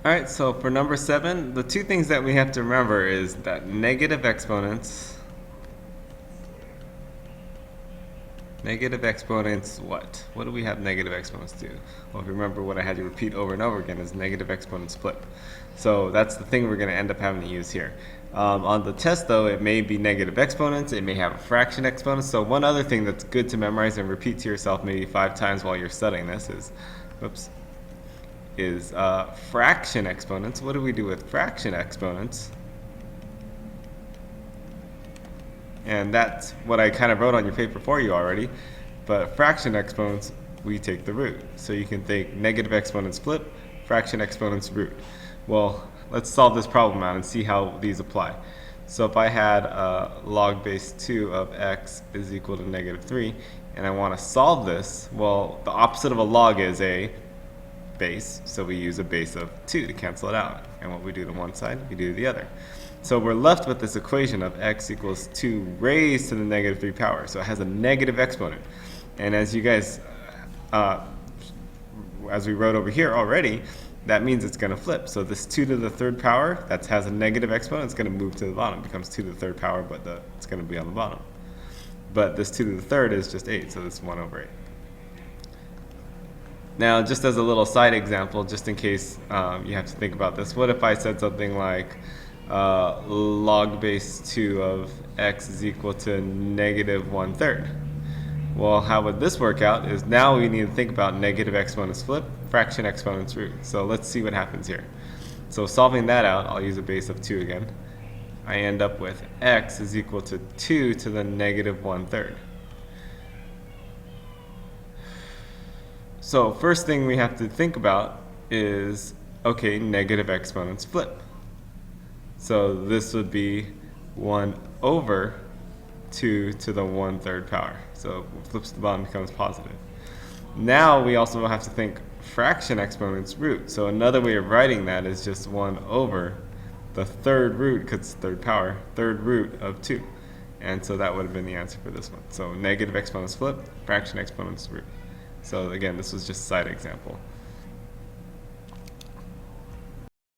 All right, so for number 7, the two things that we have to remember is that negative exponents what? What do we have negative exponents do? Well, if you remember what I had you repeat over and over again is negative exponents flip. So that's the thing we're going to end up having to use here. On the test, though, it may be negative exponents. It may have a fraction exponent. So one other thing that's good to memorize and repeat to yourself maybe 5 times while you're studying this is, whoops, is fraction exponents. What do we do with fraction exponents? And that's what I kind of wrote on your paper for you already. But fraction exponents, we take the root. So you can think negative exponents flip, fraction exponents root. Well, let's solve this problem out and see how these apply. So if I had log base 2 of x is equal to negative 3, and I want to solve this, well, the opposite of a log is a base, so we use a base of 2 to cancel it out. And what we do to one side, we do to the other. So we're left with this equation of x equals 2 raised to the negative 3 power. So it has a negative exponent. And as you guys, as we wrote over here already, that means it's going to flip. So this 2 to the 3rd power that has a negative exponent, it's going to move to the bottom. It becomes 2 to the 3rd power, but it's going to be on the bottom. But this 2 to the 3rd is just 8, so it's 1 over 8. Now, just as a little side example, just in case you have to think about this, what if I said something like log base 2 of x is equal to negative 1/3? Well, how would this work out is now we need to think about negative exponents flip, fraction exponents root. So let's see what happens here. So solving that out, I'll use a base of 2 again. I end up with x is equal to 2 to the negative 1/3. So first thing we have to think about is, okay, negative exponents flip. So this would be 1 over 2 to the 1/3 power. So it flips to the bottom, becomes positive. Now we also have to think fraction exponents root. So another way of writing that is just 1 over the 3rd root, because it's 3rd power, 3rd root of 2. And so that would have been the answer for this one. So negative exponents flip, fraction exponents root. So again, this was just a side example.